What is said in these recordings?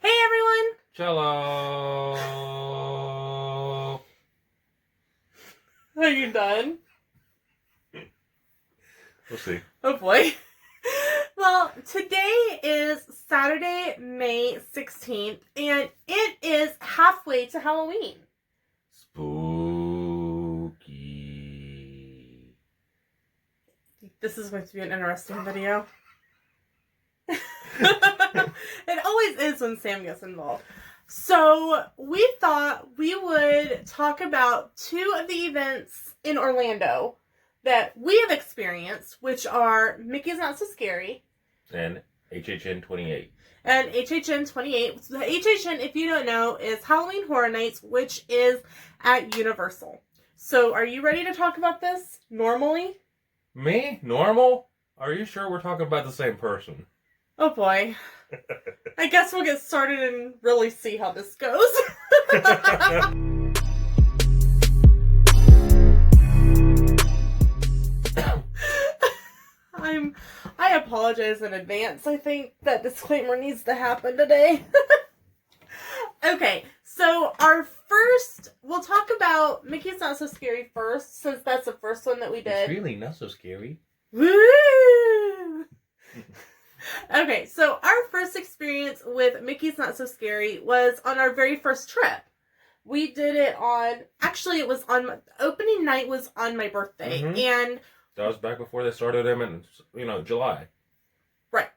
Hey everyone! Cello. Are you done? We'll see. Oh boy. Well, today is Saturday, May 16th, and it is halfway to Halloween. Spooky. This is going to be an interesting video. It always is when Sam gets involved. So, we thought we would talk about two of the events in Orlando that we have experienced, which are Mickey's Not So Scary And HHN 28. and HHN 28. So the HHN, if you don't know, is Halloween Horror Nights, which is at Universal. So, are you ready to talk about this normally? Me? Normal? Are you sure we're talking about the same person? Oh boy. I guess we'll get started and really see how this goes. I apologize in advance. I think that disclaimer needs to happen today. Okay, so we'll talk about Mickey's Not So Scary first, since that's the first one that we did. It's really not so scary. Woo! Okay, so our first experience with Mickey's Not So Scary was on our very first trip. We did it opening night was on my birthday, and that was back before they started them in, July. Right.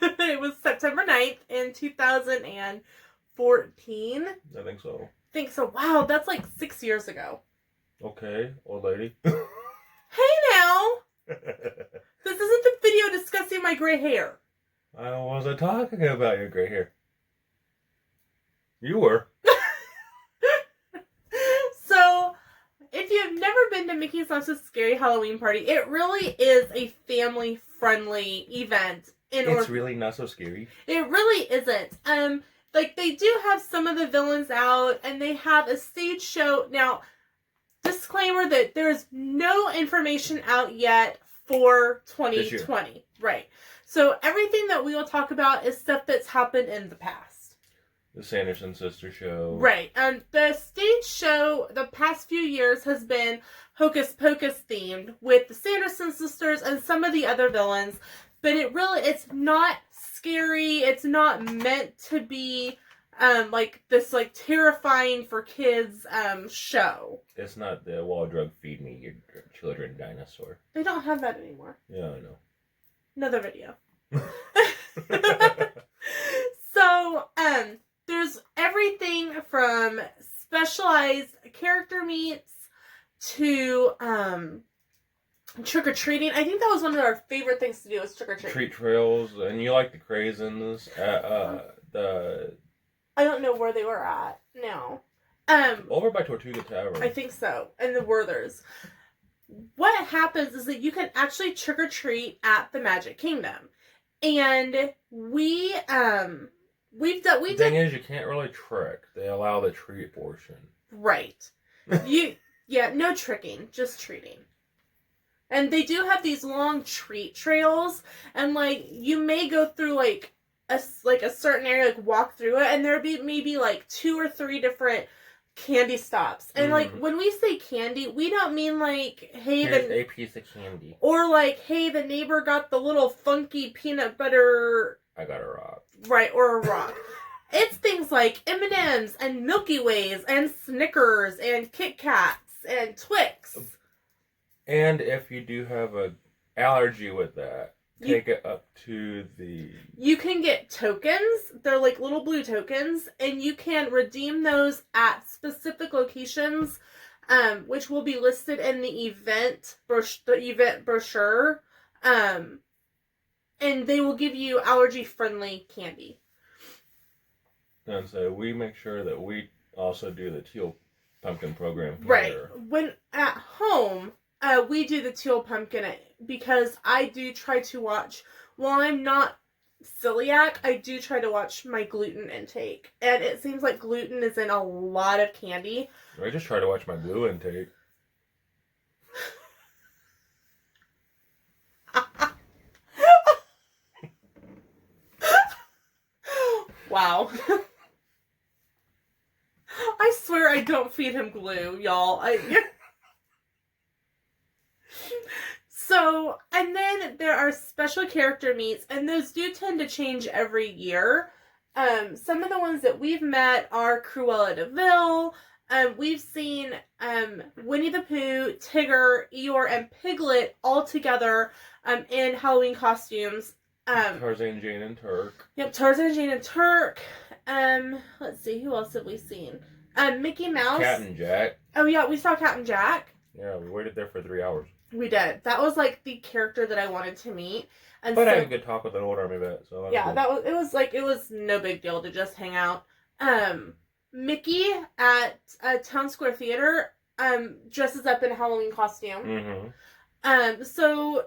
It was September 9th in 2014. I think so. Wow, that's like 6 years ago. Okay, old lady. Hey now! This isn't the video discussing my gray hair. I wasn't talking about your gray hair. You were. So, if you've never been to Mickey's Not So Scary Halloween Party, it really is a family-friendly event. It's really not so scary. It really isn't. They do have some of the villains out, and they have a stage show. Now, disclaimer that there's no information out yet for 2020. Right. So everything that we will talk about is stuff that's happened in the past. The Sanderson Sister show. Right. And the stage show the past few years has been Hocus Pocus themed with the Sanderson sisters and some of the other villains. But it's not scary. It's not meant to be this terrifying for kids show. It's not the wall drug feed me your children dinosaur. They don't have that anymore. Yeah, I know. Another video. So, there's everything from specialized character meets to trick-or-treating. I think that was one of our favorite things to do was trick-or-treat. Treat trails, and you like the craisins. I don't know where they were at now. Over by Tortuga Tavern. I think so. And the Werthers. What happens is that you can actually trick-or-treat at the Magic Kingdom. And the thing is, you can't really trick. They allow the treat portion. Right. No tricking, just treating. And they do have these long treat trails, and you may go through a certain area, walk through it, and there'll be maybe 2 or 3 different candy stops. And when we say candy, we don't mean hey, here's a piece of candy, or hey, the neighbor got the little funky peanut butter. I got a rock. Right, or a rock. It's things like M&M's and Milky Ways and Snickers and Kit Kats and Twix. And if you do have an allergy with that, take it up to the... You can get tokens. They're little blue tokens. And you can redeem those at specific locations, which will be listed in the event brochure. And they will give you allergy-friendly candy. And so we make sure that we also do the teal pumpkin program here. Right. When at home... we do the teal pumpkin because I do try to watch, while I'm not celiac, I do try to watch my gluten intake. And it seems like gluten is in a lot of candy. I just try to watch my glue intake. Wow. I swear I don't feed him glue, y'all. So, and then there are special character meets, and those do tend to change every year. Some of the ones that we've met are Cruella de Vil. We've seen Winnie the Pooh, Tigger, Eeyore, and Piglet all together in Halloween costumes. Tarzan, Jane, and Turk. Yep, Tarzan, Jane, and Turk. Let's see, who else have we seen? Mickey Mouse. Captain Jack. Oh yeah, we saw Captain Jack. Yeah, we waited there for 3 hours. We did. That was like the character that I wanted to meet. And But so, I had a good talk with an old army vet, so yeah, cool. it was no big deal to just hang out. Mickey at Town Square Theater dresses up in a Halloween costume. Mm-hmm. So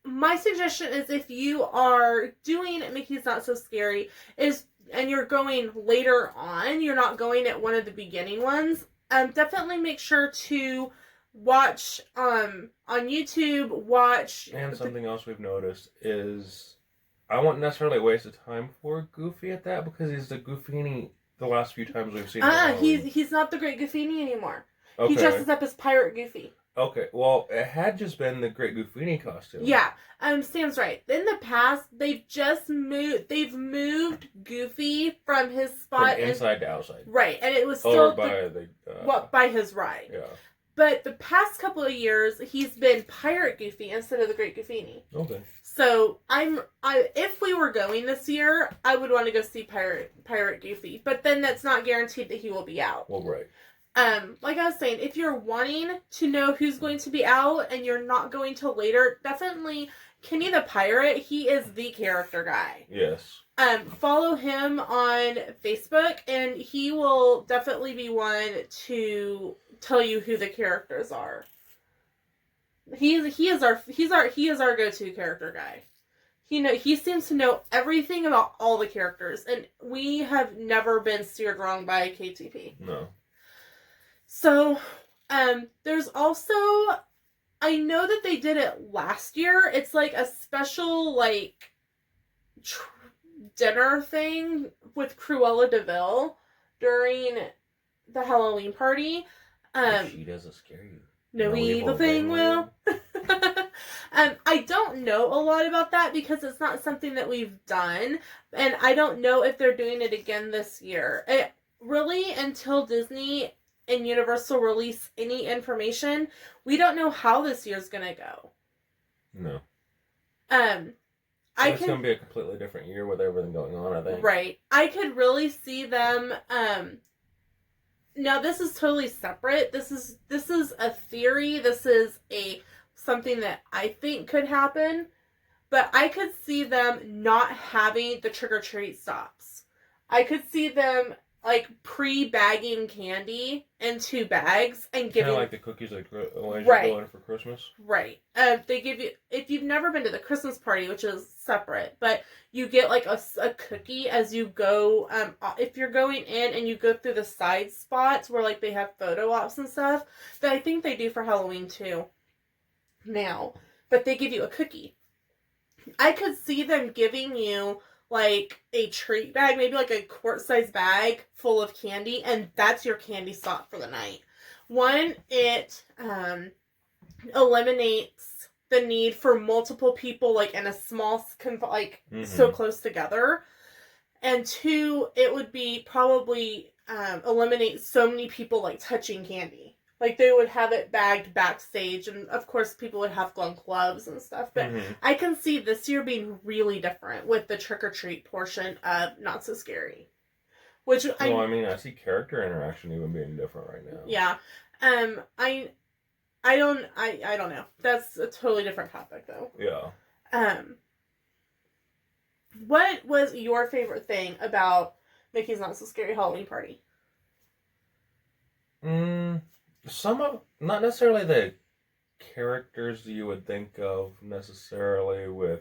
my suggestion is, if you are doing Mickey's Not So Scary, and you're going later on, you're not going at one of the beginning ones, definitely make sure to watch on YouTube. And something else we've noticed is I won't necessarily waste a time for Goofy at that because he's the Goofini the last few times we've seen him. He's not the Great Goofini anymore. Okay. He dresses up as Pirate Goofy. Okay, well, it had just been the Great Goofini costume. Yeah, Sam's right. In the past, they've moved Goofy from his spot From inside to outside. Right, and it was still by his ride. Yeah. But the past couple of years, he's been Pirate Goofy instead of the Great Goofini. Okay. So if we were going this year, I would want to go see Pirate Goofy. But then that's not guaranteed that he will be out. Well, right. Like I was saying, if you're wanting to know who's going to be out and you're not going till later, definitely Kenny the Pirate. He is the character guy. Yes. Follow him on Facebook, and he will definitely be one to tell you who the characters are. He is our go-to character guy. He seems to know everything about all the characters, and we have never been steered wrong by KTP. No. So, there's also, I know that they did it last year. It's like a special, like, dinner thing with Cruella de Vil during the Halloween party. She doesn't scare you. No evil thing will. I don't know a lot about that because it's not something that we've done, and I don't know if they're doing it again this year. Until Disney and Universal release any information, we don't know how this year's gonna go. No. It's gonna be a completely different year with everything going on, I think. Right. I could really see them. Now this is totally separate. This is a theory. This is something that I think could happen, but I could see them not having the trick-or-treat stops. I could see them like pre-bagging candy into bags and giving, kind of like the cookies like Elijah go in for Christmas. Right. They give you, if you've never been to the Christmas party, which is separate, but you get like a cookie as you go. If you're going in and you go through the side spots where like they have photo ops and stuff, that I think they do for Halloween too. Now, but they give you a cookie. I could see them giving you like a treat bag, maybe like a quart-sized bag full of candy, and that's your candy stop for the night. One, it eliminates the need for multiple people like in a small, so close together. And two, it would be probably eliminate so many people like touching candy. Like, they would have it bagged backstage, and of course people would have gloves and stuff. But I can see this year being really different with the trick-or-treat portion of Not So Scary. Which I see character interaction even being different right now. Yeah. I don't know. That's a totally different topic, though. Yeah. What was your favorite thing about Mickey's Not So Scary Halloween Party? Not necessarily the characters you would think of necessarily with,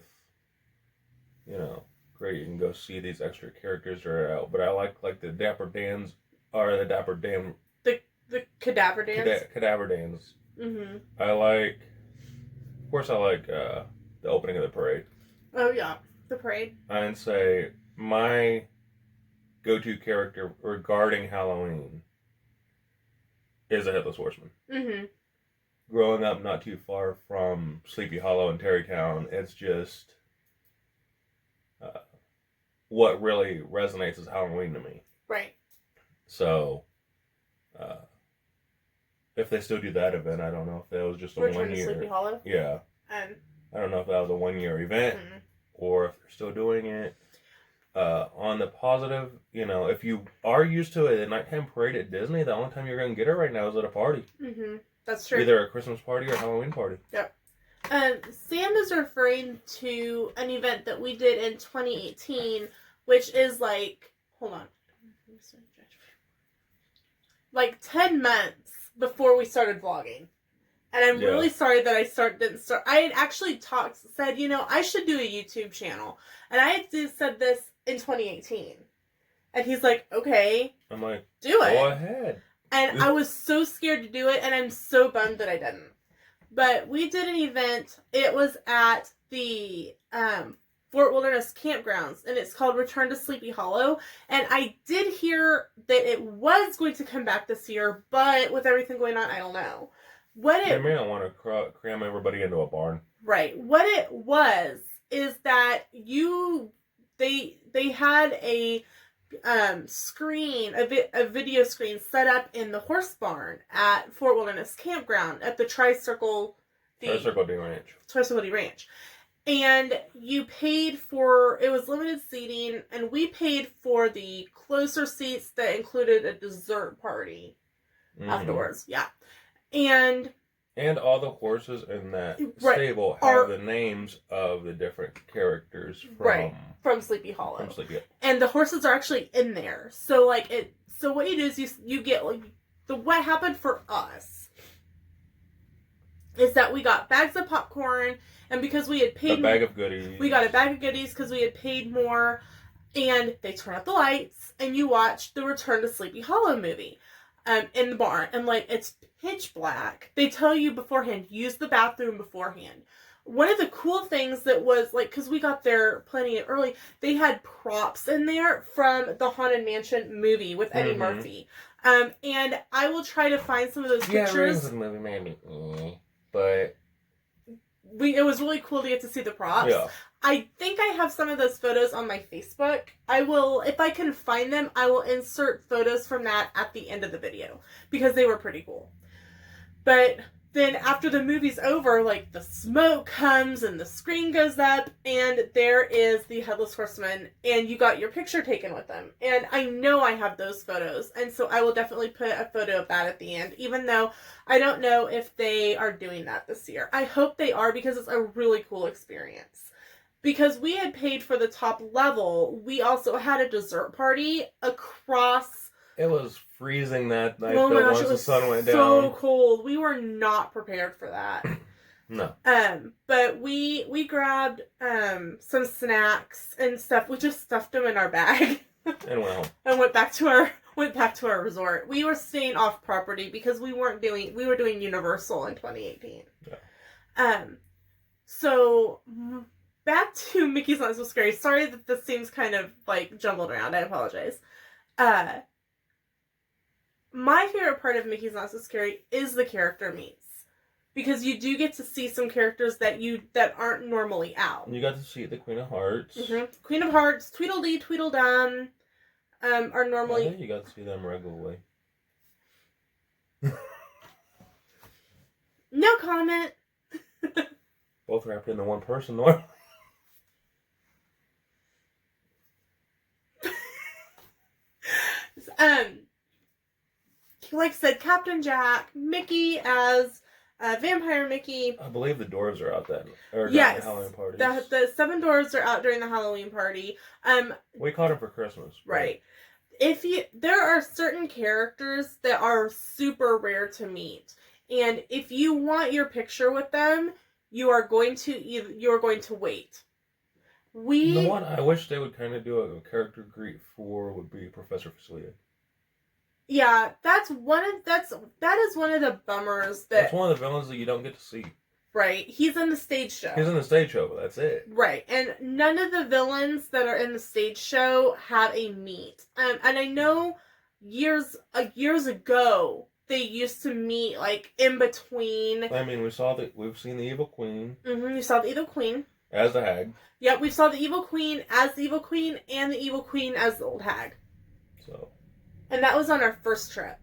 great, you can go see these extra characters that are out, but I like the Dapper Dans, or the Dapper Dan... The Cadaver Dans? Cadaver Dans. Mm-hmm. I like the opening of the parade. Oh, yeah. The parade. I'd say my go-to character regarding Halloween is a Headless Horseman. Mm-hmm. Growing up not too far from Sleepy Hollow and Terrytown, it's just what really resonates is Halloween to me. Right. So, if they still do that event, I don't know if that was just a Return 1 to year. Sleepy Hollow? Yeah. I don't know if that was a 1 year event or if they're still doing it. On the positive, if you are used to a nighttime parade at Disney, the only time you're going to get it right now is at a party. Mm-hmm. That's true. Either a Christmas party or a Halloween party. Yep. Sam is referring to an event that we did in 2018, which is hold on. 10 months before we started vlogging. And I'm really sorry that I didn't start. I had actually said, I should do a YouTube channel. And I had said this in 2018. And he's like, okay. I'm like, do it. Go ahead. And I was so scared to do it, and I'm so bummed that I didn't. But we did an event. It was at the Fort Wilderness Campgrounds, and it's called Return to Sleepy Hollow. And I did hear that it was going to come back this year, but with everything going on, I don't know. They may not want to cram everybody into a barn. Right. What it was is that they had a screen, a video screen set up in the horse barn at Fort Wilderness Campground at the Tri-Circle D Ranch. And you paid for, it was limited seating, and we paid for the closer seats that included a dessert party afterwards. Yeah. And all the horses in that stable have the names of the different characters from Sleepy Hollow. And the horses are actually in there. So what you do is you get what happened for us is that we got bags of popcorn, and because we had paid a bag of goodies. We got a bag of goodies because we had paid more, and they turn out the lights and you watch the Return to Sleepy Hollow movie in the barn, and it's pitch black. They tell you beforehand, use the bathroom beforehand. One of the cool things that was, because we got there plenty early, they had props in there from the Haunted Mansion movie with Eddie Murphy. And I will try to find some of those pictures. Yeah, the movie made me, but it was really cool to get to see the props. Yeah. I think I have some of those photos on my Facebook. I will, if I can find them, I will insert photos from that at the end of the video, because they were pretty cool. But then after the movie's over, the smoke comes and the screen goes up, and there is the Headless Horseman, and you got your picture taken with them. And I know I have those photos, and so I will definitely put a photo of that at the end, even though I don't know if they are doing that this year. I hope they are, because it's a really cool experience. Because we had paid for the top level, we also had a dessert party across. It was freezing that night. Oh my gosh, once the sun went down. So cold. We were not prepared for that. No. But we grabbed some snacks and stuff. We just stuffed them in our bag and went home. And went back to our resort. We were staying off property because we were doing Universal in 2018. Yeah. So back to Mickey's Not So Scary. Sorry that this seems kind of jumbled around. I apologize. My favorite part of Mickey's Not So Scary is the character meets. Because you do get to see some characters that aren't normally out. You got to see the Queen of Hearts. Mm-hmm. Queen of Hearts, Tweedledee, Tweedledum, are normally... I think you got to see them regularly. No comment. Both wrapped into one person, though. Like I said, Captain Jack, Mickey as Vampire Mickey. I believe the dwarves are out then. Or yes, the Halloween parties. The 7 dwarves are out during the Halloween party. We caught them for Christmas. Right. There are certain characters that are super rare to meet, and if you want your picture with them, you are going to wait. The one I wish they would kind of do a character greet for would be Professor Facilier. Yeah, that is one of the bummers. That's one of the villains that you don't get to see. Right, he's in the stage show. He's in the stage show, but that's it. Right, and none of the villains that are in the stage show have a meet. And I know years ago they used to meet, like, in between. I mean, we've seen the Evil Queen. Mm-hmm, you saw the Evil Queen. As the hag. Yep, we saw the Evil Queen as the Evil Queen and the Evil Queen as the old hag. So. And that was on our first trip.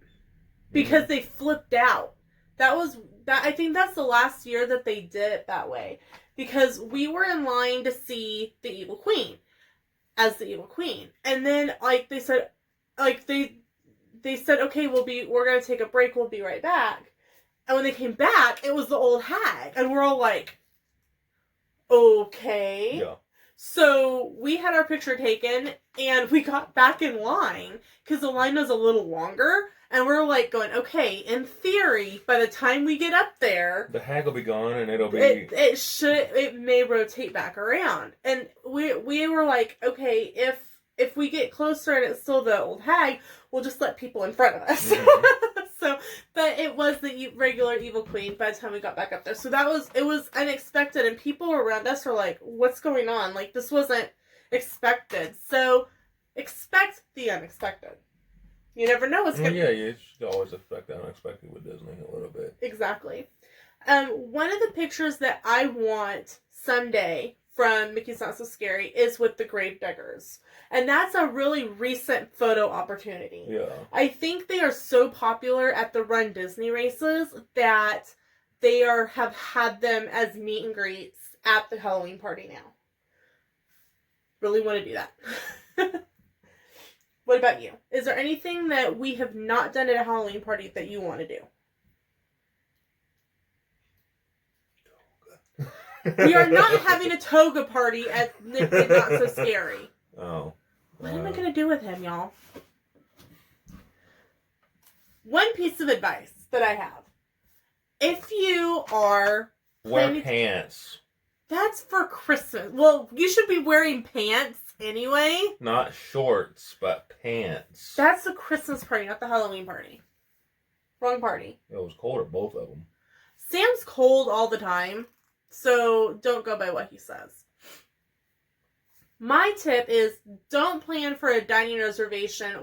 Because they flipped out. I think that's the last year that they did it that way. Because we were in line to see the Evil Queen as the Evil Queen. And then, like, they said, like, they said, okay, we're going to take a break, we'll be right back. And when they came back, it was the old hag. And we're all like, okay. Yeah. So we had our picture taken and we got back in line because the line was a little longer. And we're like going, okay, in theory, by the time we get up there, the hag will be gone and it'll be... It may rotate back around. And we were like, okay, if we get closer and it's still the old hag, we'll just let people in front of us. Mm-hmm. But it was the regular Evil Queen by the time we got back up there. So it was unexpected, and people around us were like, what's going on? Like, this wasn't expected. So, expect the unexpected. You never know what's going to... Yeah, you should always expect the unexpected with Disney a little bit. Exactly. One of the pictures that I want someday from Mickey's Not So Scary is with the Gravediggers. And that's a really recent photo opportunity. Yeah. I think they are so popular at the Run Disney races that they have had them as meet and greets at the Halloween party now. Really want to do that. What about you? Is there anything that we have not done at a Halloween party that you want to do? We are not having a toga party at Nick Not So Scary. Oh. What am I going to do with him, y'all? One piece of advice that I have. If you are... Wear pants. That's for Christmas. Well, you should be wearing pants anyway. Not shorts, but pants. That's the Christmas party, not the Halloween party. Wrong party. It was cold at both of them. Sam's cold all the time, so don't go by what he says. My tip is don't plan for a dining reservation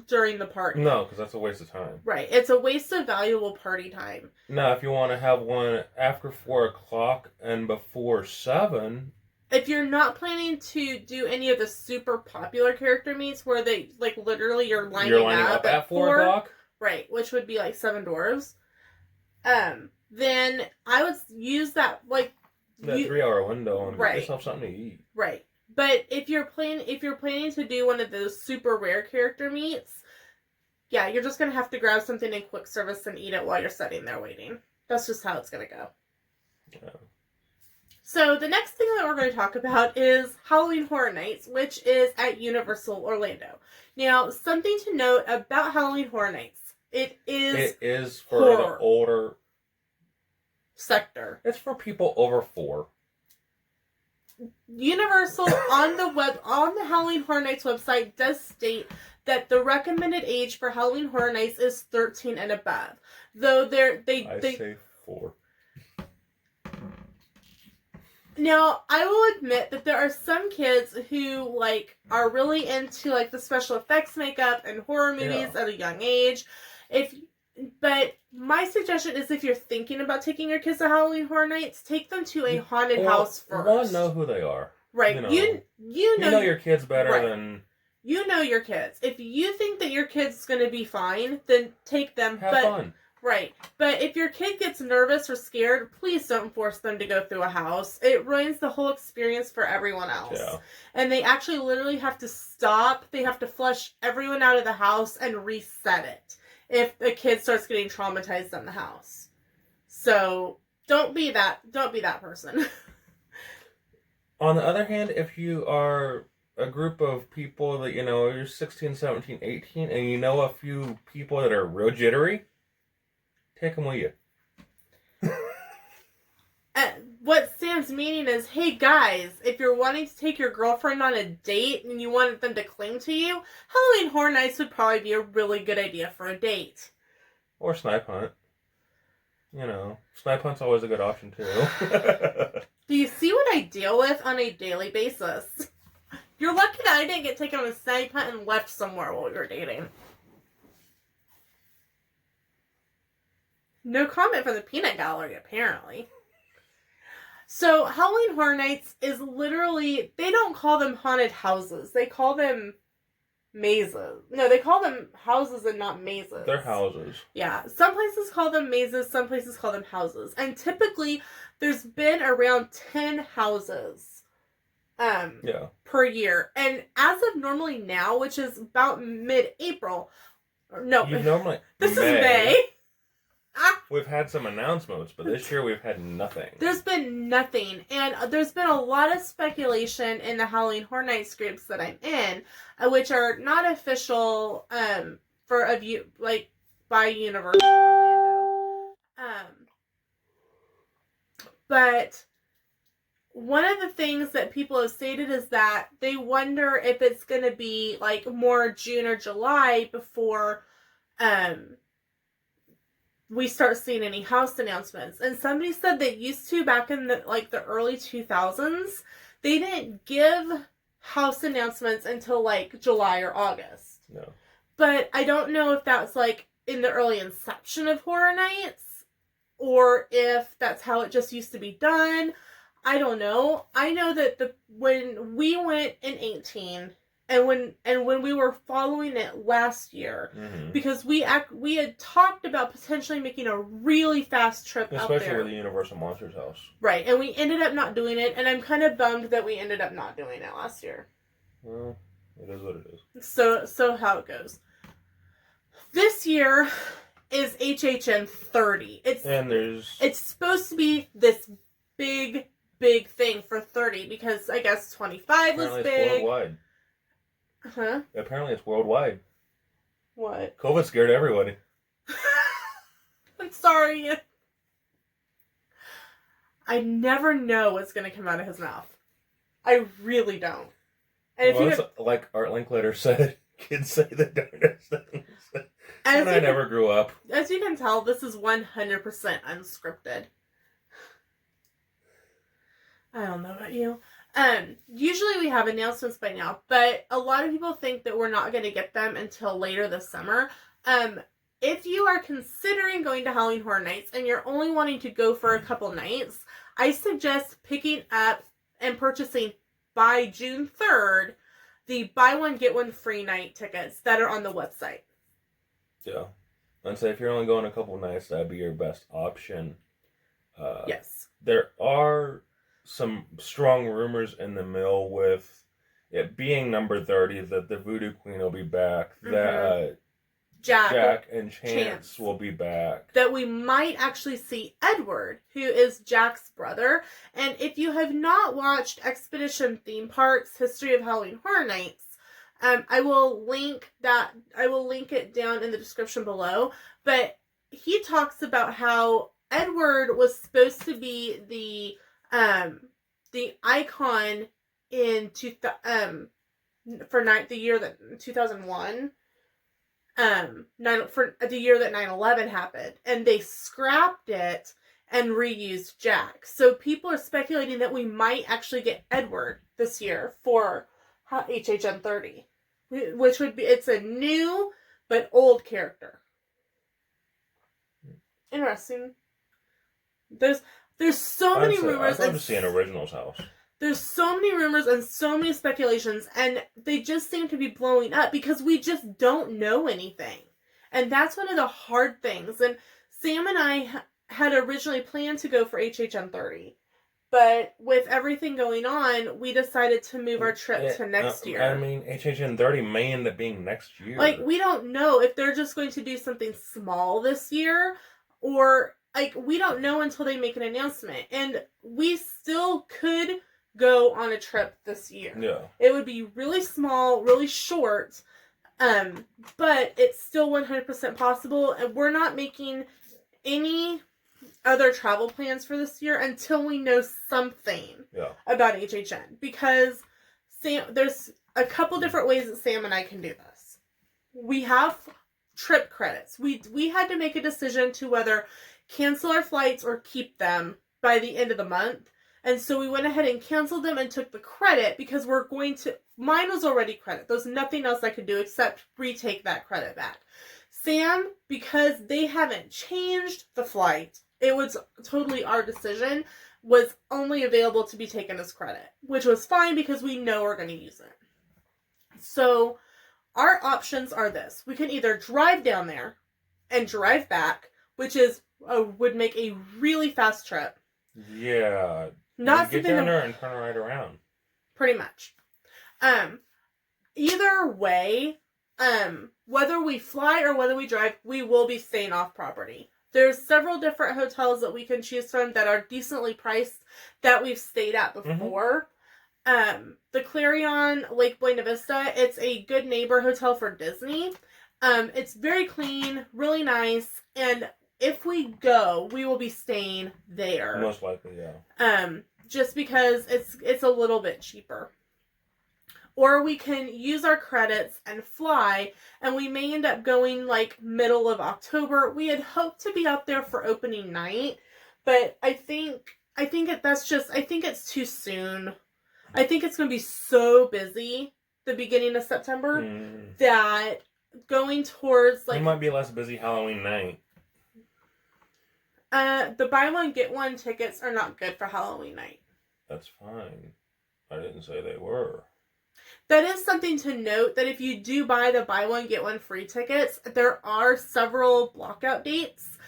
during the party. No, because that's a waste of time. Right. It's a waste of valuable party time. Now, if you want to have one after 4 o'clock and before 7... If you're not planning to do any of the super popular character meets where they, like, literally you're lining up at 4 o'clock? Right, which would be, like, 7 Dwarves. Then I would use that, like... That 3-hour window and right. Get yourself something to eat. Right. But if you're planning to do one of those super rare character meets, yeah, you're just going to have to grab something in quick service and eat it while you're sitting there waiting. That's just how it's going to go. Yeah. So the next thing that we're going to talk about is Halloween Horror Nights, which is at Universal Orlando. Now, something to note about Halloween Horror Nights. It is for horror. The older sector. It's for people over 4. Universal on the Halloween Horror Nights website does state that the recommended age for Halloween Horror Nights is 13 and above. Though I say 4. Now, I will admit that there are some kids who, like, are really into, like, the special effects makeup and horror movies at a young age. But my suggestion is if you're thinking about taking your kids to Halloween Horror Nights, take them to a haunted house first. One, know who they are. Right. You know your kids better than... You know your kids. If you think that your kid's going to be fine, then take them. Have fun. Right. But if your kid gets nervous or scared, please don't force them to go through a house. It ruins the whole experience for everyone else. Yeah. And they actually literally have to stop. They have to flush everyone out of the house and reset it if a kid starts getting traumatized in the house. So don't be that person. On the other hand, if you are a group of people that, you're 16, 17, 18, and you know a few people that are real jittery, take them with you. What Sam's meaning is, hey guys, if you're wanting to take your girlfriend on a date and you want them to cling to you, Halloween Horror Nights would probably be a really good idea for a date. Or Snipe Hunt. Snipe Hunt's always a good option too. Do you see what I deal with on a daily basis? You're lucky that I didn't get taken on a Snipe Hunt and left somewhere while we were dating. No comment from the Peanut Gallery, apparently. So, Halloween Horror Nights is literally, they don't call them haunted houses. They call them mazes. No, they call them houses and not mazes. They're houses. Yeah. Some places call them mazes, some places call them houses. And typically, there's been around 10 houses per year. And as of normally now, which is about mid-April, no, this is May. We've had some announcements, but this year we've had nothing. There's been nothing. And there's been a lot of speculation in the Halloween Horror Nights groups that I'm in, which are not official by Universal Orlando. But one of the things that people have stated is that they wonder if it's going to be like more June or July before we start seeing any house announcements. And somebody said they used to back in the early 2000s, they didn't give house announcements until like July or August. No. But I don't know if that's like in the early inception of Horror Nights or if that's how it just used to be done. I don't know. I know that when we went in 2018 and when we were following it last year, because we had talked about potentially making a really fast trip out there. Especially with the Universal Monsters house. Right, and we ended up not doing it, and I'm kind of bummed that we ended up not doing it last year. Well, it is what it is. So how it goes. This year is HHN 30. It's supposed to be this big thing for 30 because I guess 25 was big. It's worldwide. Huh? Apparently it's worldwide. What? COVID scared everybody. I'm sorry. I never know what's going to come out of his mouth. I really don't. And well, like Art Linklater said, kids say the darndest things. And I never grew up. As you can tell, this is 100% unscripted. I don't know about you. Usually we have announcements by now, but a lot of people think that we're not going to get them until later this summer. If you are considering going to Halloween Horror Nights and you're only wanting to go for a couple nights, I suggest picking up and purchasing by June 3rd the buy one get one free night tickets that are on the website. Yeah. I'd say if you're only going a couple nights, that'd be your best option. Yes. There are some strong rumors in the mill with it being number 30 that the Voodoo Queen will be back, that Jack and Chance will be back. That we might actually see Edward, who is Jack's brother. And if you have not watched Expedition Theme Park's History of Halloween Horror Nights, I will link it down in the description below. But he talks about how Edward was supposed to be the icon in the year that 2001. For the year that 9/11 happened, and they scrapped it and reused Jack. So people are speculating that we might actually get Edward this year for HHN 30, which would be, it's a new but old character. Interesting. There's so many rumors. I'd love to see an Originals house. There's so many rumors and so many speculations, and they just seem to be blowing up because we just don't know anything. And that's one of the hard things. And Sam and I had originally planned to go for HHN 30. But with everything going on, we decided to move our trip to next year. I mean, HHN 30 may end up being next year. Like, we don't know if they're just going to do something small this year, or, like, we don't know until they make an announcement. And we still could go on a trip this year. Yeah. It would be really small, really short, but it's still 100% possible, and we're not making any other travel plans for this year until we know something about HHN, because there's a couple different ways that Sam and I can do this. We have trip credits. We had to make a decision to whether cancel our flights or keep them by the end of the month. And so we went ahead and canceled them and took the credit because mine was already credit. There's nothing else I could do except retake that credit back. Sam, because they haven't changed the flight, it was totally our decision, was only available to be taken as credit, which was fine because we know we're going to use it. So our options are this. We can either drive down there and drive back, which would make a really fast trip. Yeah. Not get down there and turn right around. Pretty much. Either way, whether we fly or whether we drive, we will be staying off property. There's several different hotels that we can choose from that are decently priced that we've stayed at before. The Clarion Lake Buena Vista, it's a good neighbor hotel for Disney. It's very clean, really nice, and if we go, we will be staying there. Most likely, yeah. Just because it's a little bit cheaper. Or we can use our credits and fly, and we may end up going like middle of October. We had hoped to be out there for opening night, but I think it's too soon. I think it's going to be so busy the beginning of September that going towards like... It might be less busy Halloween night. The buy one get one tickets are not good for Halloween night. That's fine. I didn't say they were. That is something to note, that if you do buy the buy one get one free tickets, there are several blockout dates.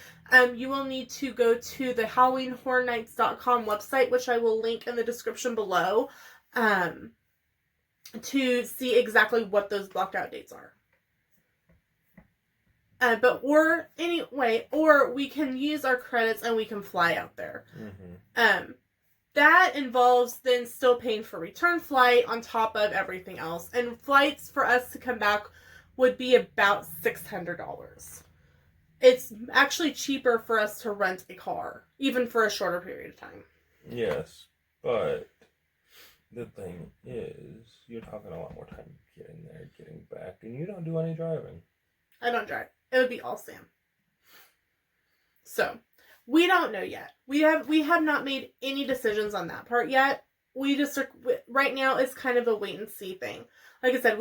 You will need to go to the HalloweenHorrorNights.com website, which I will link in the description below, to see exactly what those blockout dates are. Or we can use our credits and we can fly out there. That involves then still paying for return flight on top of everything else. And flights for us to come back would be about $600. It's actually cheaper for us to rent a car, even for a shorter period of time. Yes, but the thing is, you're talking a lot more time getting there, getting back, and you don't do any driving. I don't drive. It would be all Sam. So, we don't know yet. We have not made any decisions on that part yet. We just are, right now it's kind of a wait and see thing. Like I said,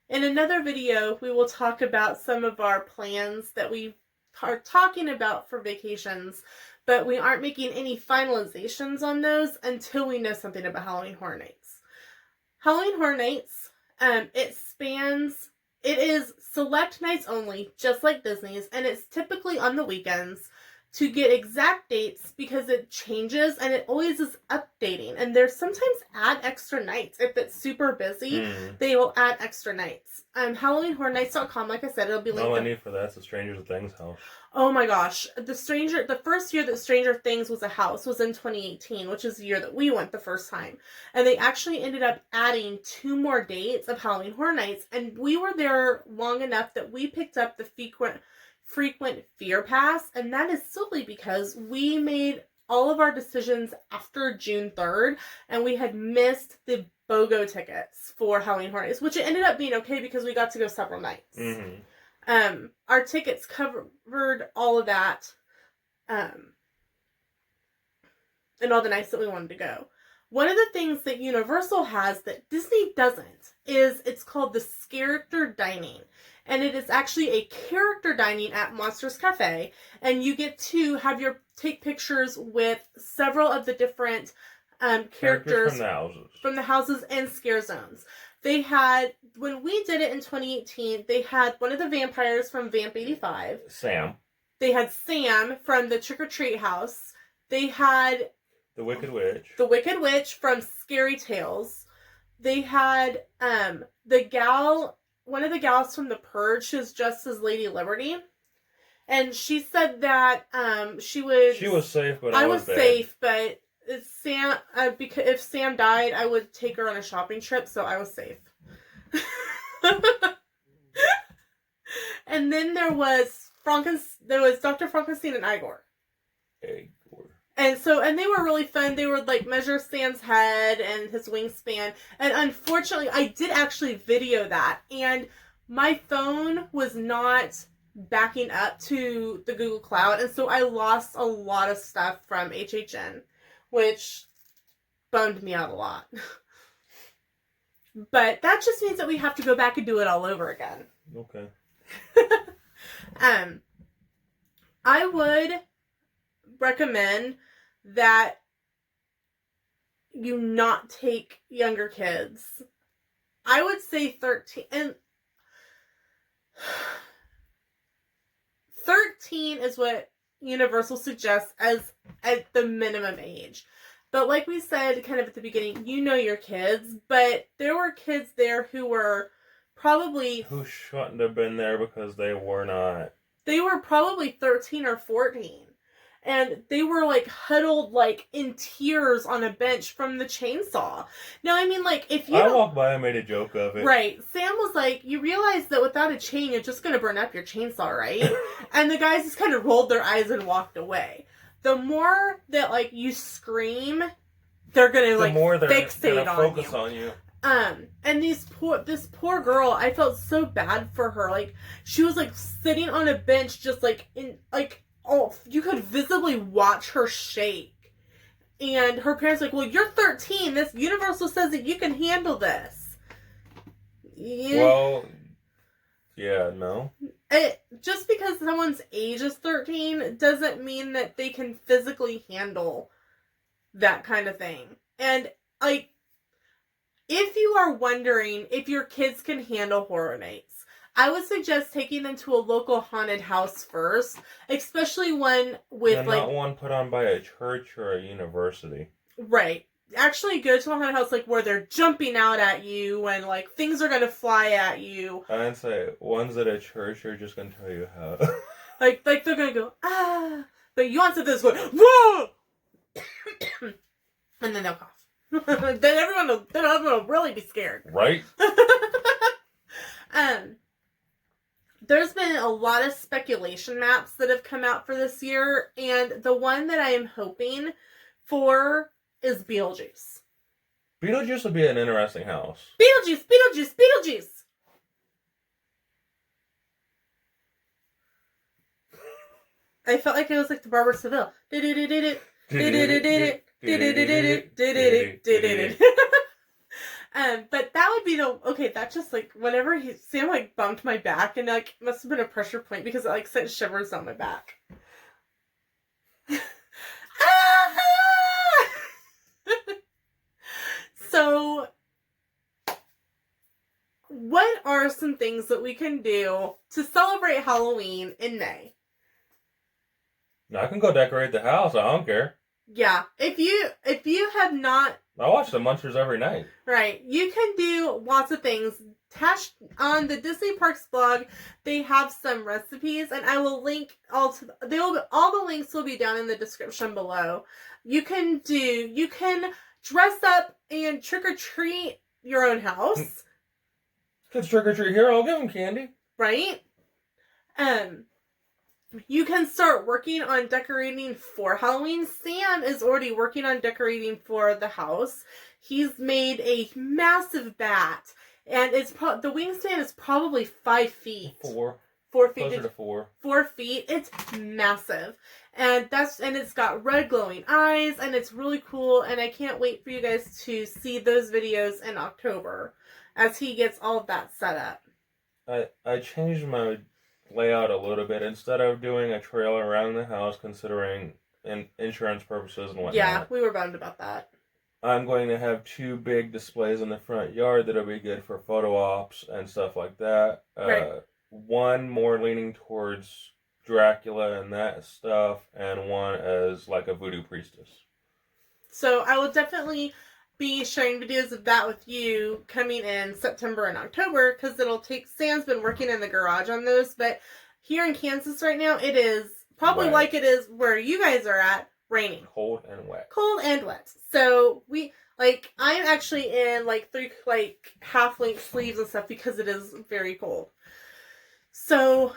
in another video, we will talk about some of our plans that we are talking about for vacations, but we aren't making any finalizations on those until we know something about Halloween Horror Nights. Halloween Horror Nights, it is select nights only, just like Disney's, and it's typically on the weekends to get exact dates because it changes and it always is updating. And there's sometimes add extra nights. If it's super busy, they will add extra nights. HalloweenHorrorNights.com, like I said, it'll be linked. All I need for that's the Stranger Things house. Oh my gosh. The first year that Stranger Things was a house was in 2018, which is the year that we went the first time. And they actually ended up adding 2 more dates of Halloween Horror Nights. And we were there long enough that we picked up the frequent fear pass. And that is simply because we made all of our decisions after June 3rd. And we had missed the BOGO tickets for Halloween Horror Nights, which it ended up being okay because we got to go several nights. Our tickets covered all of that, and all the nights that we wanted to go. One of the things that Universal has that Disney doesn't is it's called the character dining. And it is actually a character dining at Monsters Cafe. And you get to take pictures with several of the different characters from the houses and scare zones. They had, when we did it in 2018, they had one of the vampires from Vamp 85. Sam. They had Sam from the Trick or Treat house. They had the Wicked Witch. The Wicked Witch from Scary Tales. They had one of the gals from The Purge, who's dressed as Lady Liberty. And she said that she was safe, but I was safe, but Sam, because if Sam died, I would take her on a shopping trip, so I was safe. And then there was Dr. Frankenstein and Igor. And they were really fun. They would measure Sam's head and his wingspan. And unfortunately, I did actually video that. And my phone was not backing up to the Google Cloud. And so I lost a lot of stuff from HHN, which bummed me out a lot. But that just means that we have to go back and do it all over again. Okay. I would recommend that you not take younger kids. I would say 13, and 13 is what Universal suggests as at the minimum age. But like we said kind of at the beginning, you know your kids, but there were kids there who were probably... Who shouldn't have been there because they were not. They were probably 13 or 14. And they were, like, huddled, like, in tears on a bench from the chainsaw. Now, I mean, like, if you... I walked by and made a joke of it. Right. Sam was like, you realize that without a chain, you're just going to burn up your chainsaw, right? And the guys just kind of rolled their eyes and walked away. The more that, like, you scream, they're going to, like, fixate on focus you. on you. And this poor girl, I felt so bad for her. Like, she was, like, sitting on a bench just, like, in, like... Oh, you could visibly watch her shake. And her parents were like, well, you're 13. This Universal says that you can handle this. Yeah. Well, yeah, no. Just because someone's age is 13 doesn't mean that they can physically handle that kind of thing. And, like, if you are wondering if your kids can handle horror nights, I would suggest taking them to a local haunted house first, especially one with, and not one put on by a church or a university. Right. Actually go to a haunted house, like, where they're jumping out at you and, like, things are going to fly at you. I'd say ones at a church are just going to tell you how. like they're going to go, ah. But you want something that's going, whoa! And then they'll cough. then everyone will really be scared. Right? There's been a lot of speculation maps that have come out for this year, and the one that I am hoping for is Beetlejuice. Beetlejuice would be an interesting house. Beetlejuice! Beetlejuice! Beetlejuice! I felt like it was like the Barber Seville. But that would be that just, like, whenever Sam, like, bumped my back, and, like, must have been a pressure point because it, like, sent shivers down my back. So, what are some things that we can do to celebrate Halloween in May? I can go decorate the house. I don't care. Yeah. If you have not... I watch the Munchers every night. Right. You can do lots of things. On the Disney Parks blog, they have some recipes, and I will link all the links will be down in the description below. You can dress up and trick or treat your own house. Kids trick or treat here. I'll give them candy. Right. You can start working on decorating for Halloween. Sam is already working on decorating for the house. He's made a massive bat, and the wingspan is probably 5 feet. 4 feet. Closer to 4. 4 feet. It's massive, and it's got red glowing eyes, and it's really cool. And I can't wait for you guys to see those videos in October as he gets all of that set up. I changed my layout a little bit. Instead of doing a trail around the house, considering insurance purposes and whatnot. Yeah, we were bummed about that. I'm going to have 2 big displays in the front yard that'll be good for photo ops and stuff like that. Right. One more leaning towards Dracula and that stuff, and one as like a voodoo priestess. So I will definitely be sharing videos of that with you coming in September and October, because Sam's been working in the garage on those, but here in Kansas right now, it is probably wet. like it is where you guys are at, raining. Cold and wet. So I'm actually in like 3 half-length sleeves and stuff because it is very cold. So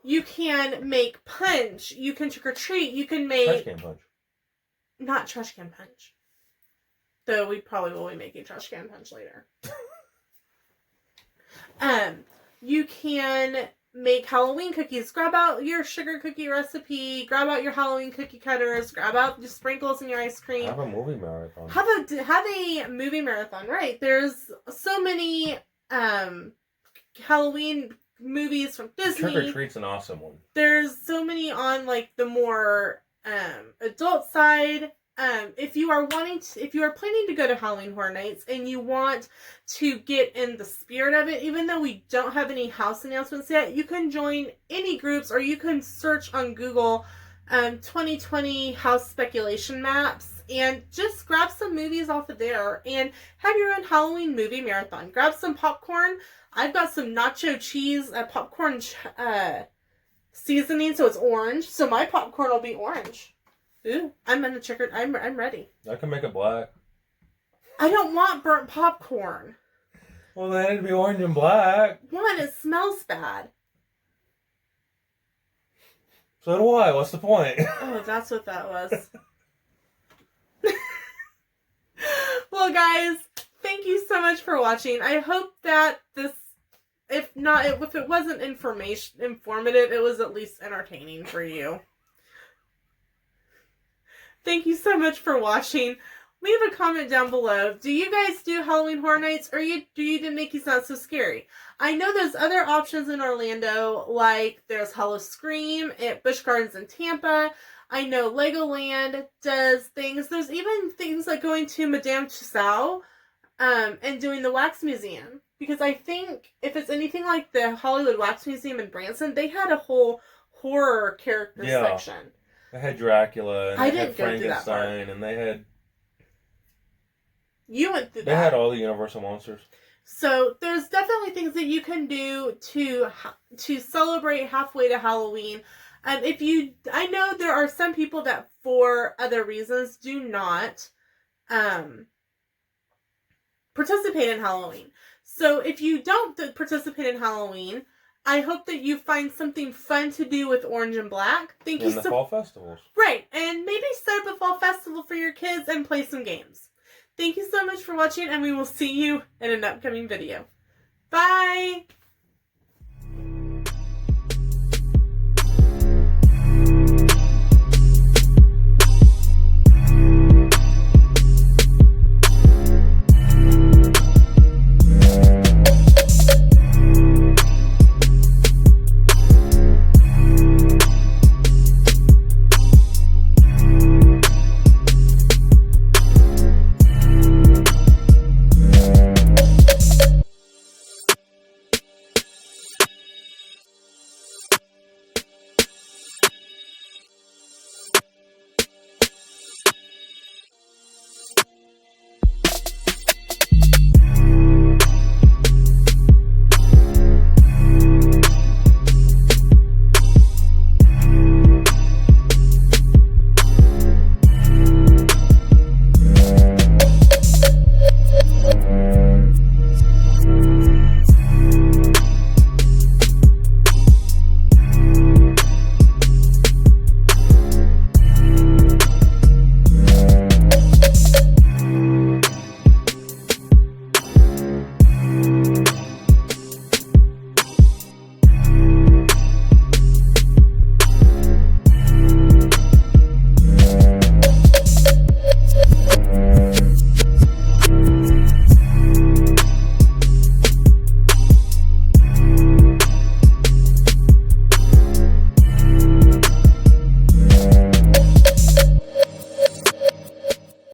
you can make punch, you can trick or treat, you can make... Trash can punch. Not trash can punch. Though we probably will be making trash can punch later. You can make Halloween cookies. Grab out your sugar cookie recipe. Grab out your Halloween cookie cutters. Grab out your sprinkles in your ice cream. Have a movie marathon. Have a movie marathon. Right. There's so many Halloween movies from Disney. Trick or Treat's an awesome one. There's so many on like the more adult side. If you are planning to go to Halloween Horror Nights and you want to get in the spirit of it, even though we don't have any house announcements yet, you can join any groups or you can search on Google 2020 house speculation maps and just grab some movies off of there and have your own Halloween movie marathon. Grab some popcorn. I've got some nacho cheese popcorn seasoning, so it's orange. So my popcorn will be orange. Ooh, I'm in the checkered. I'm ready. I can make it black. I don't want burnt popcorn. Well, they need to be orange and black. One, it smells bad. So do I. What's the point? Oh, that's what that was. Well, guys, thank you so much for watching. I hope that this, if it wasn't informative, it was at least entertaining for you. Thank you so much for watching. Leave a comment down below. Do you guys do Halloween Horror Nights, or do you make you sound so scary? I know there's other options in Orlando, like there's Hollow Scream at Busch Gardens in Tampa. I know Legoland does things. There's even things like going to Madame Tussauds and doing the Wax Museum. Because I think if it's anything like the Hollywood Wax Museum in Branson, they had a whole horror character section. They had Dracula, and they had go through that part. Frankenstein, and they had... You went through that. They had all the Universal monsters. So there's definitely things that you can do to celebrate halfway to Halloween. I know there are some people that for other reasons do not participate in Halloween. So if you don't participate in Halloween, I hope that you find something fun to do with Orange and Black. Thank you. And the fall festivals. Right. And maybe set up a fall festival for your kids and play some games. Thank you so much for watching, and we will see you in an upcoming video. Bye!